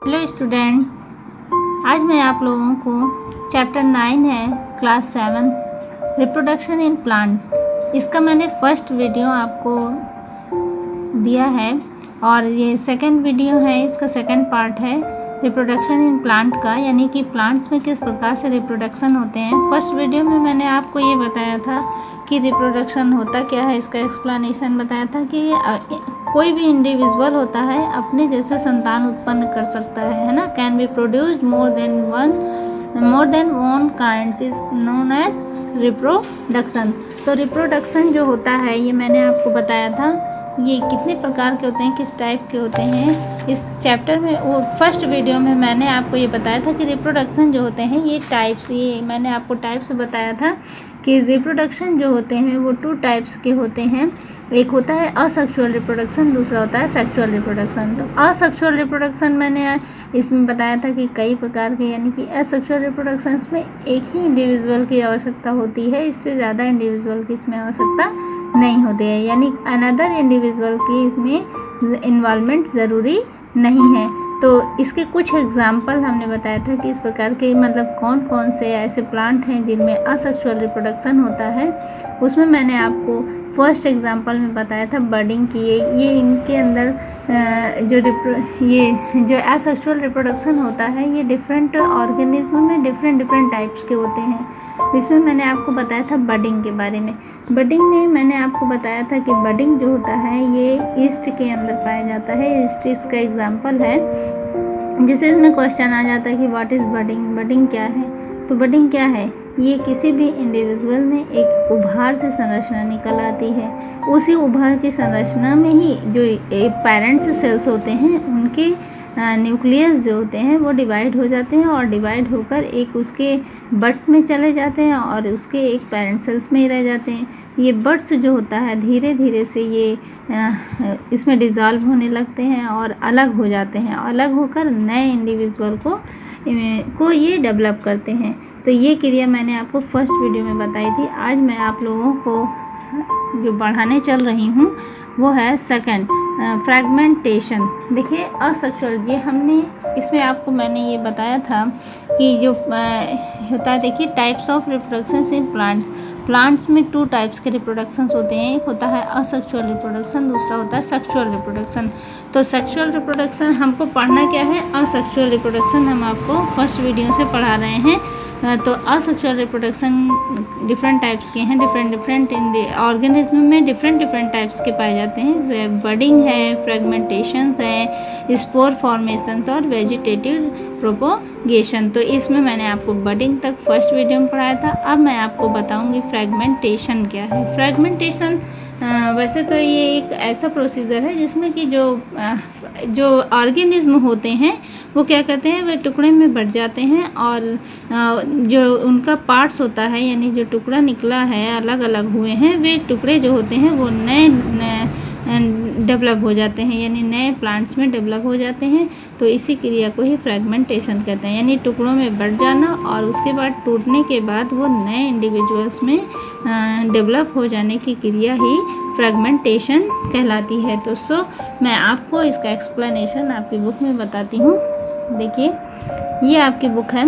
Hello student, आज मैं आप लोगों को चैप्टर 9 है क्लास 7 रिप्रोडक्शन इन प्लांट, इसका मैंने फर्स्ट वीडियो आपको दिया है और ये सेकंड वीडियो है, इसका सेकंड पार्ट है रिप्रोडक्शन इन प्लांट का, यानी कि प्लांट्स में किस प्रकार से रिप्रोडक्शन होते हैं। फर्स्ट वीडियो में मैंने आपको ये बताया था कि रिप्रोडक्शन होता क्या है, इसका एक्सप्लेनेशन बताया था कि कोई भी इंडिविजुअल होता है अपने जैसे संतान उत्पन्न कर सकता है ना, can be produce more than one kind is known as reproduction. तो रिप्रोडक्शन जो होता है ये मैंने आपको बताया था, ये कितने प्रकार के होते हैं, किस टाइप के होते हैं। इस चैप्टर में वो फर्स्ट वीडियो में मैंने आपको ये बताया था कि रिप्रोडक्शन जो होते हैं ये टाइप्स, ये मैंने आपको टाइप्स बताया था कि रिप्रोडक्शन जो होते हैं वो 2 टाइप्स के होते हैं। एक होता है असेक्सुअल रिप्रोडक्शन, दूसरा होता है सेक्सुअल रिप्रोडक्शन। तो असेक्सुअल रिप्रोडक्शन मैंने इसमें बताया था कि कई प्रकार के, यानी कि असेक्सुअल रिप्रोडक्शन में एक ही इंडिविजुअल की आवश्यकता होती है, इससे ज़्यादा इंडिविजुअल की इसमें आवश्यकता नहीं होती है, यानी अनदर इंडिविजुअल की इसमें इन्वॉल्वमेंट ज़रूरी नहीं है। तो इसके कुछ एग्जाम्पल हमने बताया था कि इस प्रकार के मतलब कौन कौन से ऐसे प्लांट हैं जिनमें असेक्सुअल रिप्रोडक्शन होता है। उसमें मैंने आपको फर्स्ट एग्जांपल में बताया था बर्डिंग की, ये इनके अंदर जो एसेक्सुअल रिप्रोडक्शन होता है ये डिफरेंट ऑर्गेनिज्म में डिफरेंट टाइप्स के होते हैं। इसमें मैंने आपको बताया था बर्डिंग के बारे में। बर्डिंग में मैंने आपको बताया था कि बर्डिंग जो होता है ये ईस्ट के अंदर पाया जाता है, ईस्ट इसका एग्जाम्पल है। जिसे इसमें क्वेश्चन आ जाता है कि व्हाट इज़ बर्डिंग, बर्डिंग क्या है। तो बर्डिंग क्या है, ये किसी भी इंडिविजुअल में एक उभार से संरचना निकल आती है, उसी उभार की संरचना में ही जो पेरेंट्स सेल्स होते हैं उनके न्यूक्लियस जो होते हैं वो डिवाइड हो जाते हैं और डिवाइड होकर एक उसके बड्स में चले जाते हैं और उसके एक पेरेंट सेल्स में ही रह जाते हैं। ये बड्स जो होता है धीरे धीरे से ये इसमें डिज़ोल्व होने लगते हैं और अलग हो जाते हैं, अलग होकर नए इंडिविजुअल को ये डेवलप करते हैं। तो ये क्रिया मैंने आपको फर्स्ट वीडियो में बताई थी। आज मैं आप लोगों को जो बढ़ाने चल रही हूँ वो है सेकंड, फ्रेगमेंटेशन। देखिए असेक्सुअल, ये हमने इसमें आपको मैंने ये बताया था कि जो होता है, देखिए types of reproduction in plants में 2 टाइप्स के रिप्रोडक्शंस होते हैं। एक होता है असेक्सुअल रिप्रोडक्शन, दूसरा होता है सेक्सुअल रिप्रोडक्शन। तो सेक्सुअल रिप्रोडक्शन हमको पढ़ना क्या है, असेक्सुअल रिप्रोडक्शन हम आपको फर्स्ट वीडियो से पढ़ा रहे हैं। तो असेक्सुअल रिप्रोडक्शन डिफरेंट टाइप्स के हैं, डिफरेंट इन द ऑर्गेनिज्म में डिफरेंट टाइप्स के पाए जाते हैं। बडिंग है, फ्रेगमेंटेशंस है, स्पोर फॉर्मेशंस और वेजिटेटिव प्रोपोगेशन। तो इसमें मैंने आपको बडिंग तक फर्स्ट वीडियो में पढ़ाया था। अब मैं आपको बताऊंगी फ्रेगमेंटेशन क्या है। फ्रेगमेंटेशन वैसे तो ये एक ऐसा प्रोसीजर है जिसमें कि जो ऑर्गेनिज्म होते हैं वो क्या करते हैं, वे टुकड़े में बढ़ जाते हैं और जो उनका पार्ट्स होता है, यानी जो टुकड़ा निकला है, अलग अलग हुए हैं, वे टुकड़े जो होते हैं वो नए डेवलप हो जाते हैं, यानी नए प्लांट्स में डेवलप हो जाते हैं। तो इसी क्रिया को ही फ्रेगमेंटेशन कहते हैं, यानी टुकड़ों में बढ़ जाना और उसके बाद टूटने के बाद वो नए इंडिविजुअल्स में डेवलप हो जाने की क्रिया ही फ्रेगमेंटेशन कहलाती है। तो मैं आपको इसका एक्सप्लेनेशन आपकी बुक में बताती हूँ। देखिए ये आपकी बुक है,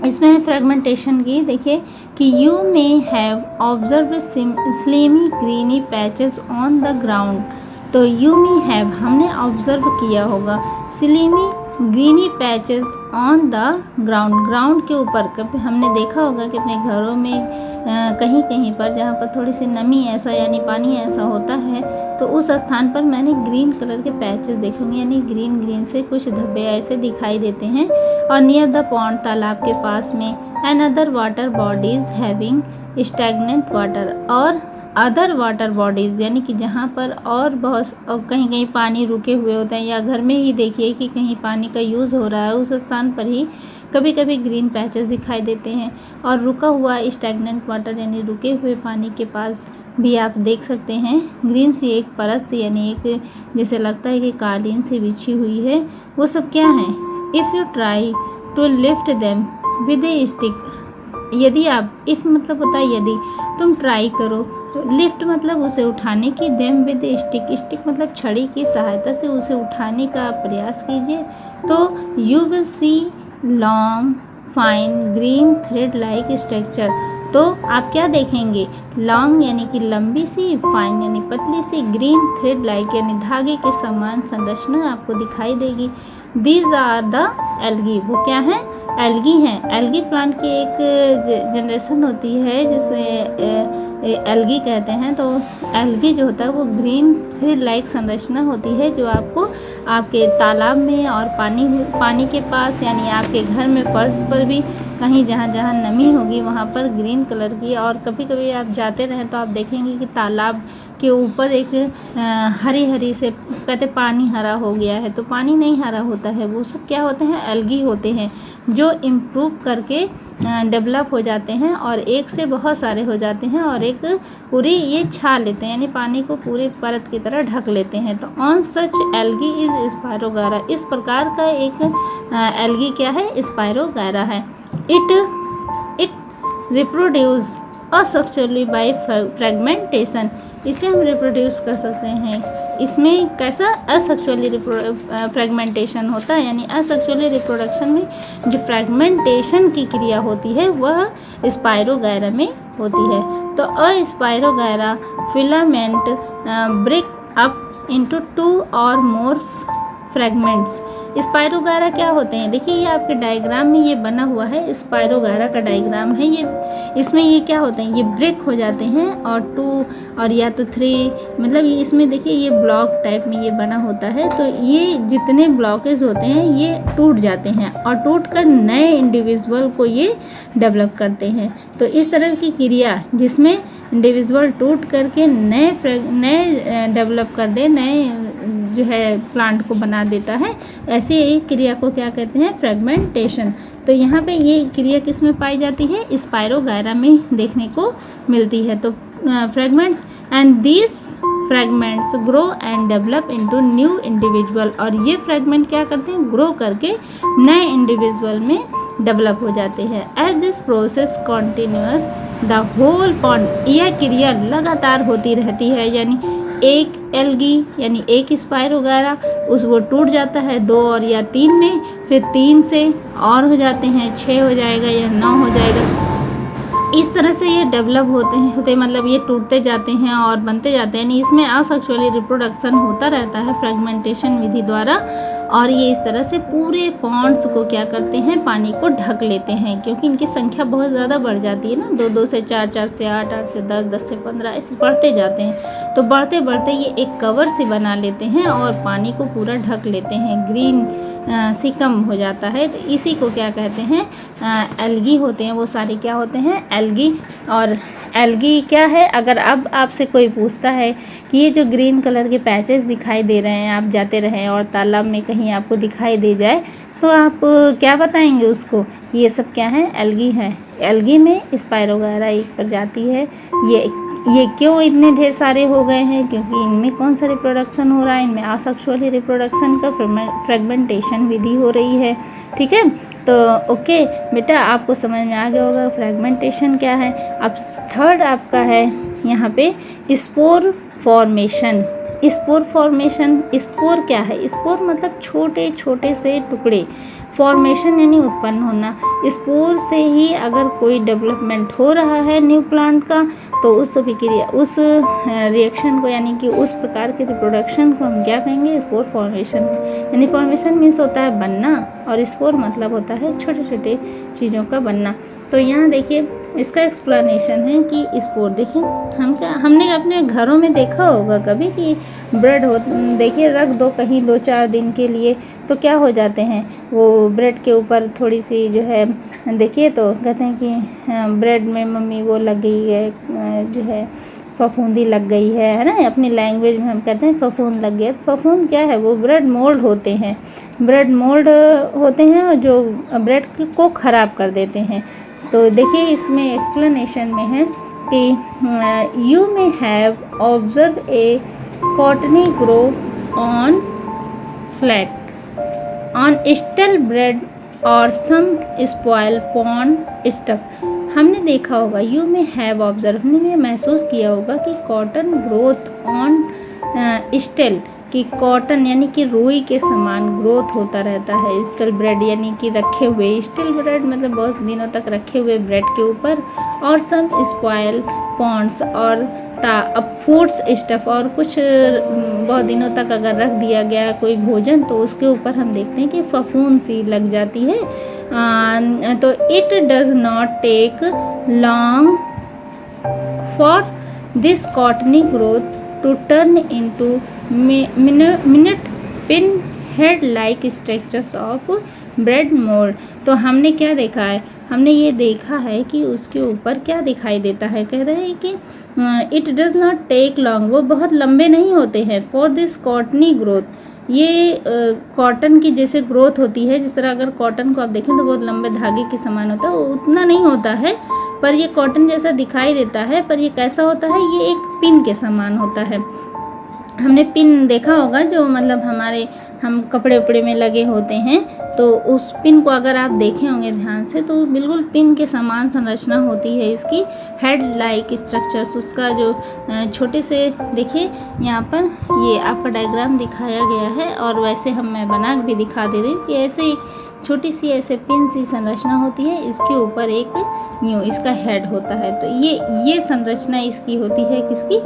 इसमें है फ्रेगमेंटेशन की। देखिए कि you may have observe slimy greeny patches on the ground. तो यू मे हैव, हमने ऑब्जर्व किया होगा, slimy greeny patches on the ground के ऊपर। कभी हमने देखा होगा कि अपने घरों में कहीं कहीं पर जहाँ पर थोड़ी सी नमी ऐसा यानी पानी ऐसा होता है तो उस स्थान पर मैंने ग्रीन कलर के पैचेस देखे होंगे, यानी ग्रीन से कुछ धब्बे ऐसे दिखाई देते हैं। और नियर द पॉन्ड, तालाब के पास में, and other water bodies having stagnant water, और अदर वाटर बॉडीज़ यानी कि जहाँ पर और बहुत कहीं कहीं पानी रुके हुए होते हैं, या घर में ही देखिए कि कहीं पानी का यूज़ हो रहा है, उस स्थान पर ही कभी कभी ग्रीन पैचेस दिखाई देते हैं। और रुका हुआ स्टैग्नेंट वाटर यानी रुके हुए पानी के पास भी आप देख सकते हैं ग्रीन सी एक परत सी, यानी एक जैसे लगता है कि कालीन से बिछी हुई है। वो सब क्या है, if you try to lift them with a stick, यदि आप, इफ़ मतलब होता है यदि, तुम ट्राई करो लिफ्ट मतलब उसे उठाने की, देम विद स्टिक, स्टिक मतलब छड़ी की सहायता से उसे उठाने का प्रयास कीजिए। तो you will C long fine green thread like structure. तो आप क्या देखेंगे, लॉन्ग यानी कि लंबी सी, फाइन यानी पतली सी, ग्रीन थ्रेड लाइक यानी धागे के समान संरचना आपको दिखाई देगी। दीज आर द एल्गी, वो क्या है, एल्गी हैं। एल्गी प्लांट की एक जनरेशन होती है जिसे एल्गी कहते हैं। तो एल्गी जो होता है वो ग्रीन थ्रेड लाइक संरचना होती है जो आपको आपके तालाब में और पानी के पास यानी आपके घर में फर्श पर भी कहीं जहाँ जहाँ नमी होगी वहाँ पर ग्रीन कलर की, और कभी कभी आप जाते रहें तो आप देखेंगे कि तालाब के ऊपर एक हरी हरी से कहते पानी हरा हो गया है, तो पानी नहीं हरा होता है, वो सब क्या होते हैं, एल्गी होते हैं जो इम्प्रूव करके डेवलप हो जाते हैं और एक से बहुत सारे हो जाते हैं और एक पूरी ये छा लेते हैं यानी पानी को पूरी परत की तरह ढक लेते हैं। तो on such algae is spirogyra, इस प्रकार का एक एल्गी क्या है, स्पायरोगारा है। It reproduce asexually by fragmentation, इसे हम रिप्रोड्यूस कर सकते हैं। इसमें कैसा असेक्सुअली फ्रेगमेंटेशन होता है, यानी असेक्सुअली रिप्रोडक्शन में जो फ्रेगमेंटेशन की क्रिया होती है वह स्पायरोगायरा में होती है। तो spirogyra filament break up into 2 और मोर फ्रेगमेंट्स। स्पायरोगायरा क्या होते हैं, देखिए ये आपके डायग्राम में ये बना हुआ है, स्पायरोगायरा का डायग्राम है ये। इसमें ये क्या होते हैं, ये ब्रेक हो जाते हैं और 2 और या तो 3, मतलब ये इसमें देखिए ये ब्लॉक टाइप में ये बना होता है। तो ये जितने ब्लॉकेज होते हैं ये टूट जाते हैं और टूट कर नए इंडिविजुअल को ये डेवलप करते हैं। तो इस तरह की क्रिया जिसमें इंडिविजुअल टूट करके नए डेवलप कर दे, नए जो है प्लांट को बना देता है, ऐसे एक क्रिया को क्या कहते हैं, फ्रेगमेंटेशन। तो यहाँ पे ये क्रिया किस में पाई जाती है, स्पायरोगायरा में देखने को मिलती है। तो fragments and these fragments grow and develop into new individual, और ये फ्रेगमेंट क्या करते हैं, ग्रो करके नए इंडिविजुअल में डेवलप हो जाते हैं। As this process continuous the whole pond, यह क्रिया लगातार होती रहती है, यानी एक एल्गी यानी एक स्पायरोगायरा उस वो टूट जाता है 2 और या 3 में, फिर 3 से और हो जाते हैं 6 हो जाएगा या 9 हो जाएगा। इस तरह से ये डेवलप होते मतलब ये टूटते जाते हैं और बनते जाते हैं, यानी इसमें असेक्सुअली रिप्रोडक्शन होता रहता है फ्रेगमेंटेशन विधि द्वारा। और ये इस तरह से पूरे पॉन्ड्स को क्या करते हैं, पानी को ढक लेते हैं, क्योंकि इनकी संख्या बहुत ज़्यादा बढ़ जाती है ना, 2 से 4, 4 से 8, 8 से 10, 10 से 15 ऐसे बढ़ते जाते हैं। तो बढ़ते बढ़ते ये एक कवर से बना लेते हैं और पानी को पूरा ढक लेते हैं, ग्रीन सी कम हो जाता है। तो इसी को क्या कहते हैं, एल्गी होते हैं, वो सारे क्या होते हैं, एल्गी। और एल्गी क्या है, अगर अब आपसे कोई पूछता है कि ये जो ग्रीन कलर के पैचेस दिखाई दे रहे हैं, आप जाते रहें और तालाब में कहीं आपको दिखाई दे जाए, तो आप क्या बताएंगे उसको, ये सब क्या है, एल्गी है। एल्गी में स्पायरोगायरा एक प्रजाति है। ये क्यों इतने ढेर सारे हो गए हैं, क्योंकि इनमें कौन सा रिप्रोडक्शन हो रहा है, इनमें असेक्सुअली रिप्रोडक्शन का फ्रेगमेंटेशन विधि हो रही है। ठीक है, तो ओके बेटा, आपको समझ में आ गया होगा फ्रेगमेंटेशन क्या है। अब थर्ड आपका है यहाँ पे spore formation. Spore formation, spore क्या है, स्पोर मतलब छोटे छोटे से टुकड़े, फॉर्मेशन यानी उत्पन्न होना। स्पोर से ही अगर कोई डेवलपमेंट हो रहा है न्यू प्लांट का, तो उस प्रक्रिया, उस रिएक्शन को यानी कि उस प्रकार के रिप्रोडक्शन को हम क्या कहेंगे, स्पोर फॉर्मेशन। यानी फॉर्मेशन मीन्स होता है बनना और स्पोर मतलब होता है छोटे छोटे चीज़ों का बनना। तो यहाँ देखिए इसका एक्सप्लेनेशन है कि स्पोर, देखिए हमने अपने घरों में देखा होगा कभी कि ब्रेड हो, देखिए रख दो कहीं 2-4 दिन के लिए, तो क्या हो जाते हैं, वो ब्रेड के ऊपर थोड़ी सी जो है, देखिए तो कहते हैं कि ब्रेड में मम्मी वो लग गई है, जो है फफूंदी लग गई है ना, अपनी लैंग्वेज में हम कहते हैं फफूंद लग गया। तो फफूंद क्या है, वो ब्रेड मोल्ड होते हैं, ब्रेड मोल्ड होते हैं और जो ब्रेड को ख़राब कर देते हैं। तो देखिए इसमें एक्सप्लेनेशन में है कि you may have observe a cottony grow on slate on stall bread और सम स्पॉइल पॉन्ड स्टफ। हमने देखा होगा, यू में हैव ऑब्जर्व, हमने महसूस किया होगा कि कॉटन ग्रोथ ऑन स्टेल, कि कॉटन यानी कि रुई के समान ग्रोथ होता रहता है। स्टेल ब्रेड यानी कि रखे हुए, स्टेल ब्रेड मतलब बहुत दिनों तक रखे हुए ब्रेड के ऊपर, और सम स्पॉयल पॉन्ड्स और फूड्स स्टफ, और कुछ बहुत दिनों तक अगर रख दिया गया कोई भोजन तो उसके ऊपर हम देखते हैं कि फफूंद सी लग जाती है। तो it does not take long for this cottony growth to turn into minute pin head like structures of bread mould. तो हमने क्या देखा है, हमने ये देखा है कि उसके ऊपर क्या दिखाई देता है, कह रहे हैं कि it does not take long, वो बहुत लंबे नहीं होते हैं, फॉर दिस कॉटनी ग्रोथ, ये कॉटन की जैसे ग्रोथ होती है, जिस तरह अगर कॉटन को आप देखें तो बहुत लंबे धागे के समान होता है, उतना नहीं होता है, पर ये कॉटन जैसा दिखाई देता है, पर ये कैसा होता है, ये एक पिन के समान होता है। हमने पिन देखा होगा जो मतलब हमारे हम कपड़े उपड़े में लगे होते हैं, तो उस पिन को अगर आप देखे होंगे ध्यान से तो बिल्कुल पिन के समान संरचना होती है इसकी, हेड लाइक स्ट्रक्चर्स, उसका जो छोटे से देखिए यहाँ पर ये आपका डायग्राम दिखाया गया है, और वैसे मैं बना भी दिखा दे रही हूँ कि ऐसे एक छोटी सी ऐसे पिन सी संरचना होती है, इसके ऊपर एक यूँ इसका हेड होता है। तो ये संरचना इसकी होती है, किसकी,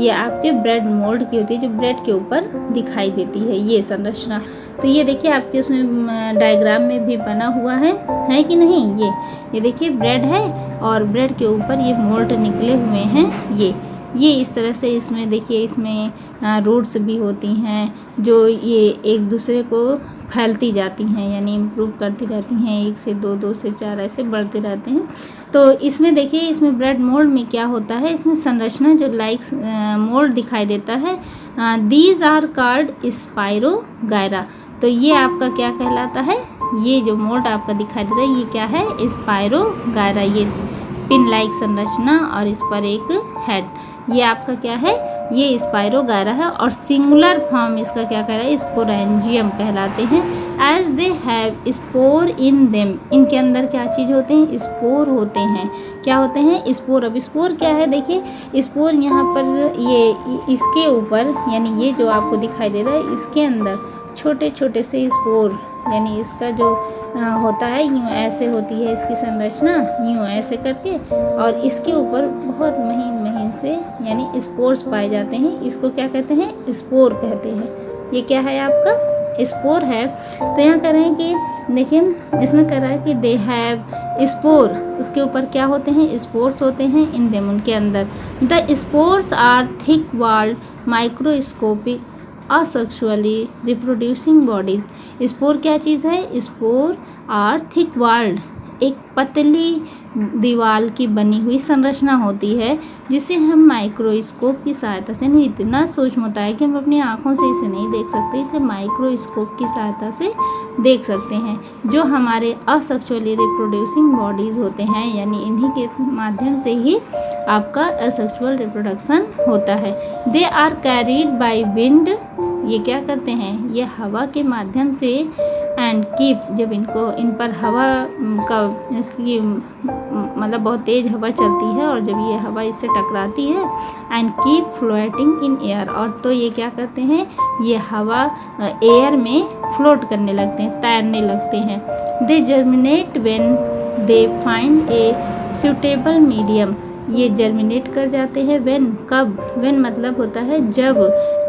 ये आपके ब्रेड मोल्ड की होती है, जो ब्रेड के ऊपर दिखाई देती है ये संरचना। तो ये देखिए आपके उसमें डायग्राम में भी बना हुआ है कि नहीं, ये देखिए ब्रेड है और ब्रेड के ऊपर ये मोल्ड निकले हुए हैं, ये इस तरह से इसमें देखिए, इसमें रूट्स भी होती हैं जो ये एक दूसरे को फैलती जाती हैं, यानी इम्प्रूव करती रहती हैं, 1 से 2, 2 से 4 ऐसे बढ़ते रहते हैं। तो इसमें देखिए, इसमें ब्रेड मोल्ड में क्या होता है, इसमें संरचना जो लाइक मोल्ड दिखाई देता है, दीज आर कॉल्ड स्पाइरोगायरा। तो ये आपका क्या कहलाता है, ये जो मोल्ड आपका दिखाई दे रहा है ये क्या है, स्पाइरोगायरा, ये पिन लाइक संरचना और इस पर एक हेड, ये आपका क्या है, ये स्पाइरोगायरा है। और सिंगुलर फॉर्म इसका क्या कह रहा है, स्पोरेंजियम कहलाते हैं। As they have spore in them, इनके अंदर क्या चीज़ होते हैं, स्पोर होते हैं। क्या होते हैं, स्पोर। अब स्पोर क्या है, देखिए स्पोर यहाँ पर ये इसके ऊपर, यानी ये जो आपको दिखाई दे रहा है इसके अंदर छोटे छोटे से स्पोर, यानी इसका जो होता है यूँ ऐसे होती है इसकी संरचना, यूँ ऐसे करके, और इसके ऊपर बहुत महीन महीन से यानी स्पोर्स पाए जाते हैं, इसको क्या कहते हैं, स्पोर कहते हैं। ये क्या है आपका, स्पोर है। तो यहाँ कह रहे हैं कि देखिए इसमें कह रहा है कि दे हैव स्पोर, उसके ऊपर क्या होते हैं, स्पोर्स होते हैं, इन देम, उनके अंदर। The spores are thick walled microscopic asexually reproducing bodies. Spore क्या चीज़ है, स्पोर आर थिक वॉल्ड, एक पतली दीवार की बनी हुई संरचना होती है, जिसे हम माइक्रोस्कोप की सहायता से, नहीं इतना सूक्ष्म होता है कि हम अपनी आँखों से इसे नहीं देख सकते, इसे माइक्रोस्कोप की सहायता से देख सकते हैं, जो हमारे असेक्सुअली रिप्रोड्यूसिंग बॉडीज़ होते हैं, यानी इन्हीं के माध्यम से ही आपका असेक्सुअल रिप्रोडक्शन होता है। They are carried by wind, ये क्या करते हैं, ये हवा के माध्यम से, एंड कीप, जब इन पर हवा का मतलब बहुत तेज़ हवा चलती है और जब ये हवा इससे टकराती है, and keep floating in air, और तो ये क्या करते हैं, ये हवा एयर में फ्लोट करने लगते हैं, तैरने लगते हैं। They germinate when they find a suitable medium, ये जर्मिनेट कर जाते हैं व्हेन, कब, व्हेन मतलब होता है जब,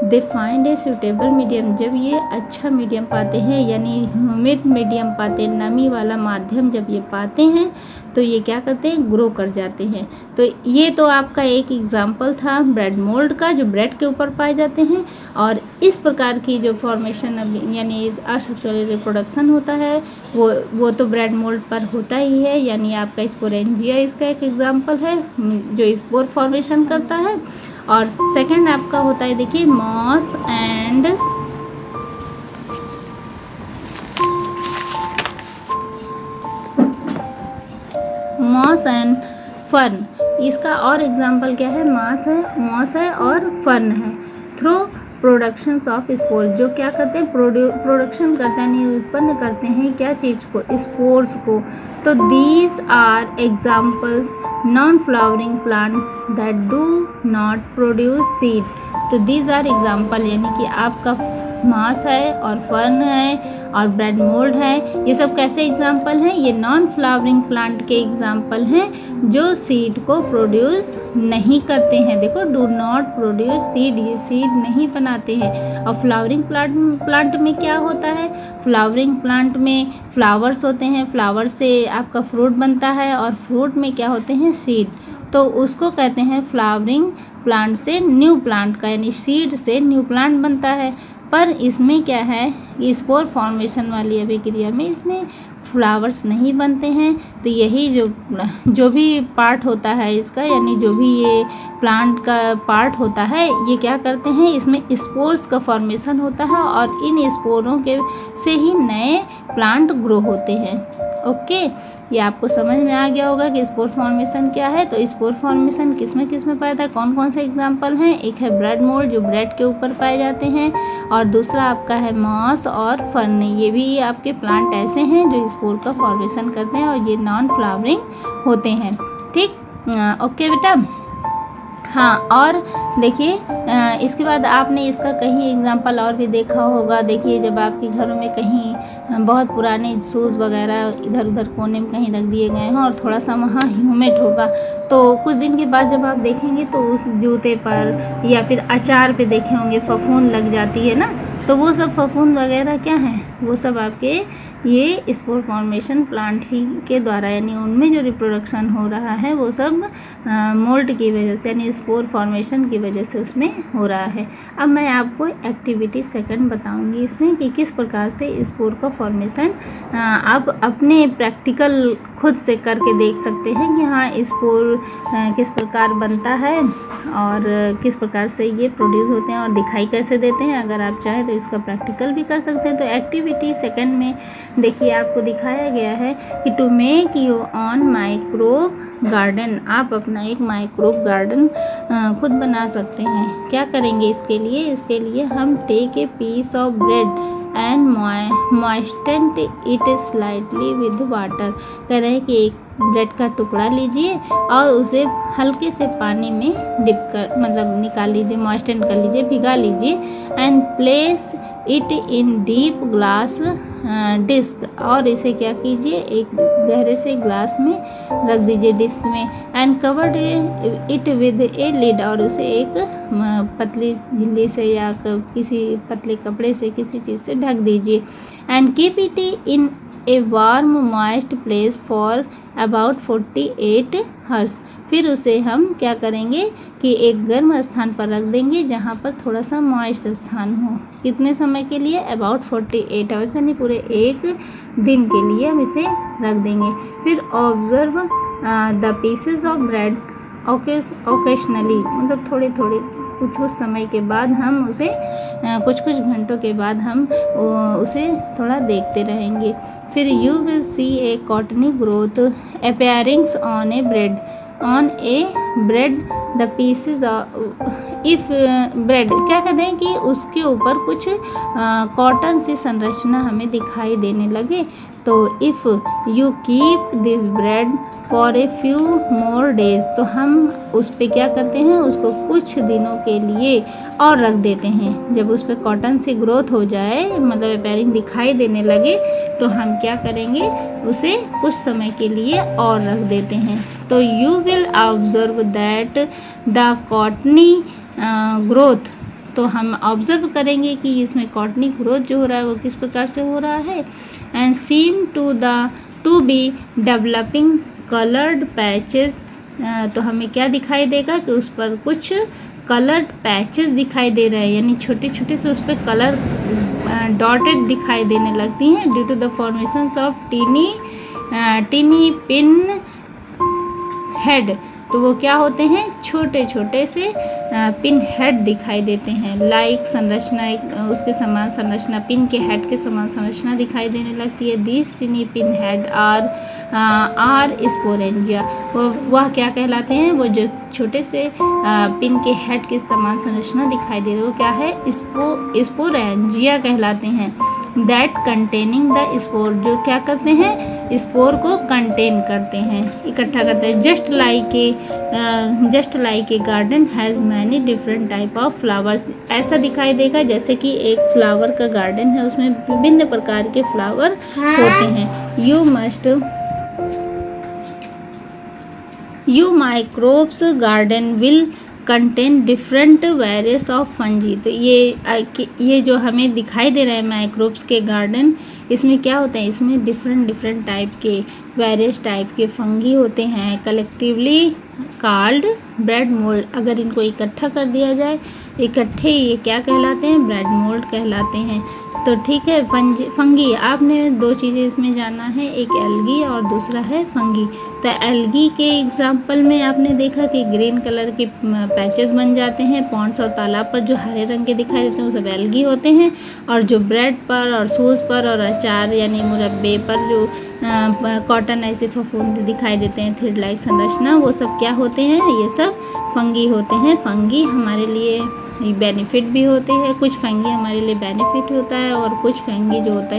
दे फाइंड ए सूटेबल मीडियम, जब ये अच्छा मीडियम पाते हैं, यानी ह्यूमिड मीडियम पाते हैं, नमी वाला माध्यम जब ये पाते हैं तो ये क्या करते हैं, ग्रो कर जाते हैं। तो ये तो आपका एक एग्जाम्पल था ब्रेड मोल्ड का, जो ब्रेड के ऊपर पाए जाते हैं। और इस प्रकार की जो फॉर्मेशन यानी असेक्सुअल रिप्रोडक्शन होता है वो तो ब्रेड मोल्ड पर होता ही है, यानी आपका स्पोरेंजिया इसका एक एग्जाम्पल है जो स्पोर फॉर्मेशन करता है। और सेकंड आपका होता है, देखिए मॉस एंड फर्न, इसका और एग्जाम्पल क्या है, मॉस है और फर्न है। थ्रू प्रोडक्शंस ऑफ स्पोर, जो क्या करते हैं, प्रोडक्शन करते हैं, यानी उत्पन्न करते हैं क्या चीज़ को, स्पोर्स को। तो these are examples non flowering plant that do not produce seed. तो दीज आर एग्जाम्पल, यानी कि आपका मास है और फर्न है और ब्रेड मोल्ड है, ये सब कैसे एग्जाम्पल हैं, ये नॉन फ्लावरिंग प्लांट के एग्जाम्पल हैं जो सीड को प्रोड्यूस नहीं करते हैं। देखो, डू नॉट प्रोड्यूस सीड, ये सीड नहीं बनाते हैं। और फ्लावरिंग प्लांट में क्या होता है, फ्लावरिंग प्लांट में फ्लावर्स होते हैं, फ्लावर से आपका फ्रूट बनता है और फ्रूट में क्या होते हैं, सीड। तो उसको कहते हैं फ्लावरिंग प्लांट से न्यू प्लांट का, यानी सीड से न्यू प्लांट बनता है। पर इसमें क्या है, स्पोर फॉर्मेशन वाली अभिक्रिया में इसमें फ्लावर्स नहीं बनते हैं। तो यही जो भी पार्ट होता है इसका, यानी जो भी ये प्लांट का पार्ट होता है, ये क्या करते हैं, इसमें स्पोर्स का फॉर्मेशन होता है और इन स्पोरों के से ही नए प्लांट ग्रो होते हैं। ओके, ये आपको समझ में आ गया होगा कि स्पोर फॉर्मेशन क्या है। तो स्पोर फॉर्मेशन किस में पाया था, कौन कौन से एग्जाम्पल हैं, एक है ब्रेड मोल्ड जो ब्रेड के ऊपर पाए जाते हैं, और दूसरा आपका है मॉस और फर्न, ये भी आपके प्लांट ऐसे हैं जो स्पोर का फॉर्मेशन करते हैं और ये नॉन फ्लावरिंग होते हैं। ठीक, ओके बेटा। हाँ, और देखिए इसके बाद आपने इसका कहीं एग्जांपल और भी देखा होगा। देखिए, जब आपके घरों में कहीं बहुत पुराने शूज़ वगैरह इधर उधर कोने में कहीं रख दिए गए हों और थोड़ा सा वहाँ ह्यूमिड होगा, तो कुछ दिन के बाद जब आप देखेंगे तो उस जूते पर या फिर अचार पे देखे होंगे फफूंद लग जाती है ना। तो वो सब फफूंद वगैरह क्या हैं, वो सब आपके ये स्पोर फॉर्मेशन प्लांट ही के द्वारा, यानी उनमें जो रिप्रोडक्शन हो रहा है वो सब मोल्ड की वजह से, यानी स्पोर फॉर्मेशन की वजह से उसमें हो रहा है। अब मैं आपको एक्टिविटी सेकंड बताऊंगी इसमें कि किस प्रकार से स्पोर का फॉर्मेशन आप अपने प्रैक्टिकल खुद से करके देख सकते हैं कि हाँ स्पोर किस प्रकार बनता है और किस प्रकार से ये प्रोड्यूस होते हैं और दिखाई कैसे देते हैं। अगर आप चाहें तो इसका प्रैक्टिकल भी कर सकते हैं। तो एक्टिविटी सेकंड में देखिए आपको दिखाया गया है कि to make your own microbe garden, आप अपना एक माइक्रोब गार्डन खुद बना सकते हैं। क्या करेंगे इसके लिए हम take a piece of bread and moisten it slightly with water. कह रहे हैं कि एक ब्रेड का टुकड़ा लीजिए और उसे हल्के से पानी में डिप कर, मतलब निकाल लीजिए, मॉइस्टन कर लीजिए, भिगा लीजिए। And place it in deep glass disc, और इसे क्या कीजिए, एक गहरे से ग्लास में रख दीजिए, डिस्क में। And covered it with a lid, और उसे एक पतली झिल्ली से या किसी पतले कपड़े से किसी चीज़ से ढक दीजिए। And keep it in a warm moist place for about 48 hours. फिर उसे हम क्या करेंगे कि एक गर्म स्थान पर रख देंगे जहाँ पर थोड़ा सा मॉइस्ट स्थान हो। कितने समय के लिए, अबाउट 48 आवर्स, यानी पूरे एक दिन के लिए हम इसे रख देंगे। फिर observe the pieces of bread occasionally, मतलब थोड़े थोड़े कुछ समय के बाद हम उसे कुछ घंटों के बाद हम उसे थोड़ा देखते रहेंगे। फिर you will see a cottony growth appearings on a bread the pieces if bread, क्या कहते हैं कि उसके ऊपर कुछ कॉटन सी संरचना हमें दिखाई देने लगे। तो if you keep this bread for a few more days, तो हम उस पर क्या करते हैं, उसको कुछ दिनों के लिए और रख देते हैं। जब उस पर कॉटन से ग्रोथ हो जाए, मतलब अपेयरिंग दिखाई देने लगे, तो हम क्या करेंगे, उसे कुछ समय के लिए और रख देते हैं। तो you will observe that the cottony growth, तो हम ऑब्जर्व करेंगे कि इसमें कॉटनी ग्रोथ जो हो रहा है वो किस प्रकार से हो रहा है। And seem to be developing coloured patches, तो हमें क्या दिखाई देगा कि उस पर कुछ कलर्ड पैचेस दिखाई दे रहे हैं, यानी छोटे छोटे से उस पर कलर डॉटेड दिखाई देने लगती हैं due to the formations of tiny pin head. तो वो क्या होते हैं, छोटे छोटे से पिन हेड दिखाई देते हैं। लाइक संरचना उसके समान संरचना, पिन के हेड के समान संरचना दिखाई देने लगती है। These tiny pin head are sporangia. वह क्या कहलाते हैं, वो जो छोटे से पिन के हेड के समान संरचना दिखाई दे रही है वो क्या है, स्पोरेंजिया कहलाते हैं। दैट कंटेनिंग द स्पोर, जो क्या करते हैं, स्पोर को कंटेन करते हैं, इकट्ठा करते हैं। Just like a garden has many different type of flowers. ऐसा दिखाई देगा जैसे कि एक फ्लावर का गार्डन है, उसमें विभिन्न प्रकार के फ्लावर होते हैं। You microbes garden will contain different various of fungi. तो ये जो हमें दिखाई दे रहा है माइक्रोब्स के गार्डन, इसमें क्या होता है, इसमें डिफरेंट टाइप के वेरियस टाइप के फंगी होते हैं। Collectively called bread mould. अगर इनको इकट्ठा कर दिया जाए, इकट्ठे ये क्या कहलाते हैं, ब्रेड मोल्ड कहलाते हैं। तो ठीक है, फंगी आपने दो चीज़ें इसमें जाना है, एक एल्गी और दूसरा है फंगी। तो एल्गी के एग्जांपल में आपने देखा कि ग्रीन कलर के पैचेस बन जाते हैं पॉन्ड्स और तालाब पर, जो हरे रंग के दिखाई देते हैं वो सब एल्गी होते हैं। और जो ब्रेड पर और सूज पर और अचार यानी मुरब्बे पर जो कॉटन ऐसे फफूंद दिखाई देते हैं, थ्रेड लाइक संरचना, वो सब क्या होते हैं, ये सब फंगी होते हैं। फंगी हमारे लिए बेनिफिट भी होते हैं, कुछ फंगी हमारे लिए बेनिफिट होता है और कुछ फंगी जो होते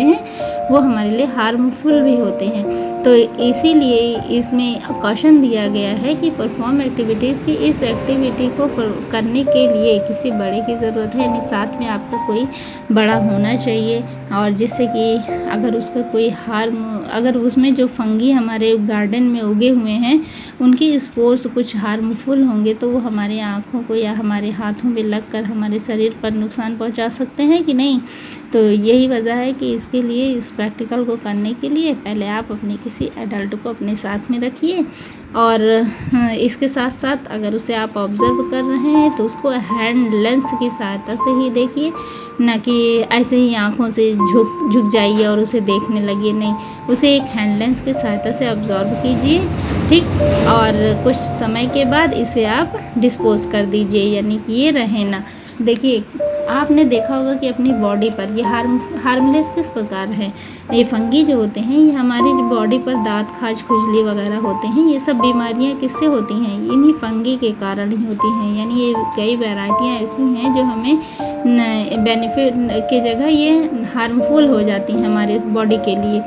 हैं वो हमारे लिए हार्मफुल भी होते हैं। तो इसीलिए इसमें क्वेश्चन दिया गया है कि परफॉर्म एक्टिविटीज़ की, इस एक्टिविटी को करने के लिए किसी बड़े की ज़रूरत है, यानी साथ में आपका कोई बड़ा होना चाहिए, और जिससे कि अगर उसका कोई अगर उसमें जो फंगी हमारे गार्डन में उगे हुए हैं उनकी स्पोर्स कुछ हार्मफुल होंगे तो वो हमारे आँखों को या हमारे हाथों में लगकर हमारे शरीर पर नुकसान पहुंचा सकते हैं कि नहीं। तो यही वजह है कि इसके लिए, इस प्रैक्टिकल को करने के लिए पहले आप अपने किसी एडल्ट को अपने साथ में रखिए, और इसके साथ साथ अगर उसे आप ऑब्ज़र्व कर रहे हैं तो उसको हैंड लेंस की सहायता से ही देखिए, ना कि ऐसे ही आँखों से झुक जाइए और उसे देखने लगिए, नहीं, उसे एक हैंड लेंस की सहायता से ऑब्ज़र्व कीजिए, ठीक। और कुछ समय के बाद इसे आप डिस्पोज कर दीजिए, यानी कि ये रहे ना। देखिए, आपने देखा होगा कि अपनी बॉडी पर ये हार्मलेस किस प्रकार है। ये फंगी जो होते हैं ये हमारी बॉडी पर दांत, खाज, खुजली वगैरह होते हैं, ये सब बीमारियां किससे होती हैं, इन्हीं फंगी के कारण ही होती हैं। यानी ये कई वैरायटियां ऐसी हैं जो हमें बेनिफिट की जगह ये हार्मफुल हो जाती हैं हमारे बॉडी के लिए।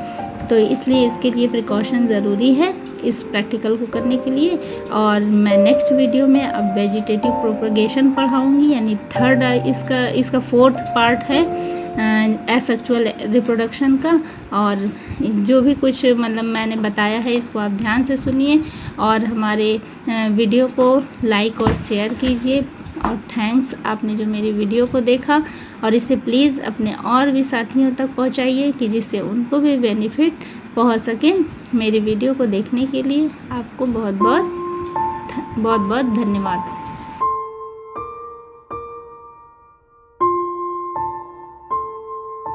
तो इसलिए इसके लिए प्रिकॉशन ज़रूरी है इस प्रैक्टिकल को करने के लिए। और मैं नेक्स्ट वीडियो में अब वेजिटेटिव प्रोपगेशन पढ़ाऊँगी, यानी थर्ड इसका फोर्थ पार्ट है एसेक्सुअल रिप्रोडक्शन का। और जो भी कुछ मतलब मैंने बताया है इसको आप ध्यान से सुनिए और हमारे वीडियो को लाइक और शेयर कीजिए। और थैंक्स, आपने जो मेरी वीडियो को देखा, और इसे प्लीज़ अपने और भी साथियों तक पहुंचाइए कि जिससे उनको भी बेनिफिट पहुंच सके। मेरी वीडियो को देखने के लिए आपको बहुत बहुत धन्यवाद।